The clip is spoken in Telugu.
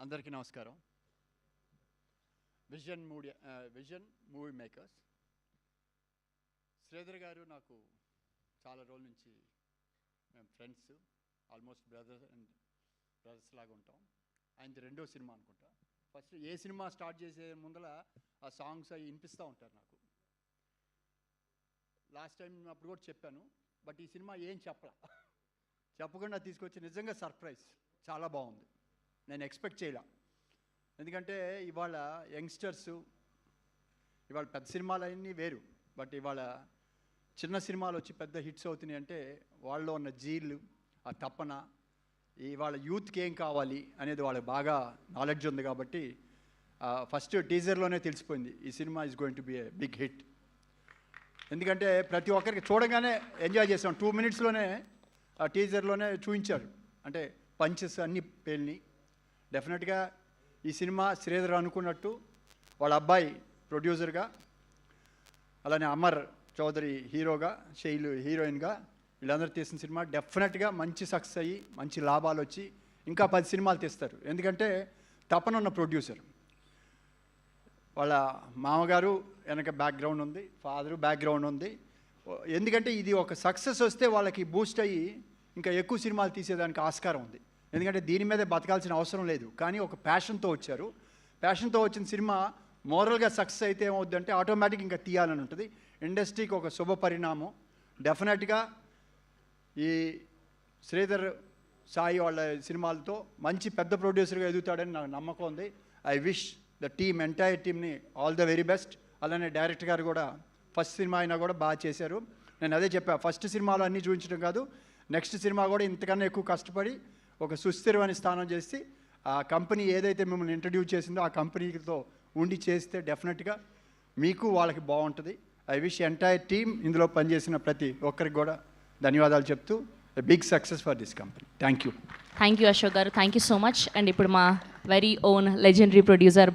అందరికీ నమస్కారం. విజన్ మూవీ మేకర్స్ శ్రీధర్ గారు నాకు చాలా రోజుల నుంచి మేము ఫ్రెండ్స్, ఆల్మోస్ట్ బ్రదర్స్ లాగా ఉంటాం. ఆయనది రెండో సినిమా అనుకుంటా. ఫస్ట్ ఏ సినిమా స్టార్ట్ చేసే ముందర ఆ సాంగ్స్ అవి వినిపిస్తూ ఉంటారు నాకు. లాస్ట్ టైం అప్పుడు కూడా చెప్పాను, బట్ ఈ సినిమా ఏం చెప్పకుండా తీసుకొచ్చి నిజంగా సర్ప్రైజ్. చాలా బాగుంది, నేను ఎక్స్పెక్ట్ చేయలే. ఎందుకంటే ఇవాళ యంగ్స్టర్స్ ఇవాళ పెద్ద సినిమాలు అన్నీ వేరు, బట్ ఇవాళ చిన్న సినిమాలు వచ్చి పెద్ద హిట్స్ అవుతున్నాయి అంటే వాళ్ళలో ఉన్న జీలు, ఆ తపన, ఇవాళ యూత్కి ఏం కావాలి అనేది వాళ్ళకి బాగా నాలెడ్జ్ ఉంది. కాబట్టి ఫస్ట్ టీజర్లోనే తెలిసిపోయింది ఈ cinema is going to be a big hit. ఎందుకంటే ప్రతి ఒక్కరికి చూడగానే ఎంజాయ్ చేసాం. 2 minutesలోనే ఆ టీజర్లోనే చూపించారు, అంటే పంచెస్ అన్నీ పేలిని. డెఫినెట్గా ఈ సినిమా శ్రీధర్ అనుకున్నట్టు వాళ్ళ అబ్బాయి ప్రొడ్యూసర్గా, అలానే అమర్ చౌదరి హీరోగా, శైలు హీరోయిన్గా వీళ్ళందరూ తీసిన సినిమా డెఫినెట్గా మంచి సక్సెస్ అయ్యి మంచి లాభాలు వచ్చి ఇంకా 10 సినిమాలు తీస్తారు. ఎందుకంటే తపనున్న ప్రొడ్యూసర్. వాళ్ళ మామగారు వెనక బ్యాక్గ్రౌండ్ ఉంది, ఫాదరు బ్యాక్గ్రౌండ్ ఉంది. ఎందుకంటే ఇది ఒక సక్సెస్ వస్తే వాళ్ళకి బూస్ట్ అయ్యి ఇంకా ఎక్కువ సినిమాలు తీసేదానికి ఆస్కారం ఉంది. ఎందుకంటే దీని మీదే బతకాల్సిన అవసరం లేదు, కానీ ఒక ప్యాషన్తో వచ్చారు. ప్యాషన్తో వచ్చిన సినిమా మోరల్గా సక్సెస్ అయితే ఏమవుద్దంటే ఆటోమేటిక్ ఇంకా తీయాలని ఉంటుంది. ఇండస్ట్రీకి ఒక శుభ పరిణామం. డెఫినెట్గా ఈ శ్రీధర్ సాయి వాళ్ళ సినిమాలతో మంచి పెద్ద ప్రొడ్యూసర్గా ఎదుగుతాడని నాకు నమ్మకం ఉంది. I wish the team, entire టీమ్ని ఆల్ ద వెరీ బెస్ట్. అలానే డైరెక్టర్ గారు కూడా ఫస్ట్ సినిమా అయినా కూడా బాగా చేశారు. నేను అదే చెప్పాను, ఫస్ట్ సినిమాలో అన్నీ చూపించడం కాదు, నెక్స్ట్ సినిమా కూడా ఇంతకన్నా ఎక్కువ కష్టపడి ఒక సుస్థిరమైన స్థానం చేసి ఆ కంపెనీ ఏదైతే మిమ్మల్ని ఇంట్రడ్యూస్ చేసిందో ఆ కంపెనీతో ఉండి చేస్తే డెఫినెట్గా మీకు వాళ్ళకి బాగుంటుంది. ఐ విష్ ఎంటైర్ టీమ్, ఇందులో పనిచేసిన ప్రతి ఒక్కరికి కూడా ధన్యవాదాలు చెప్తూ big success for this company. Thank you Ashok garu, thank you so much. And ఇప్పుడు మా వెరీ ఓన్ లెజెండరీ ప్రొడ్యూసర్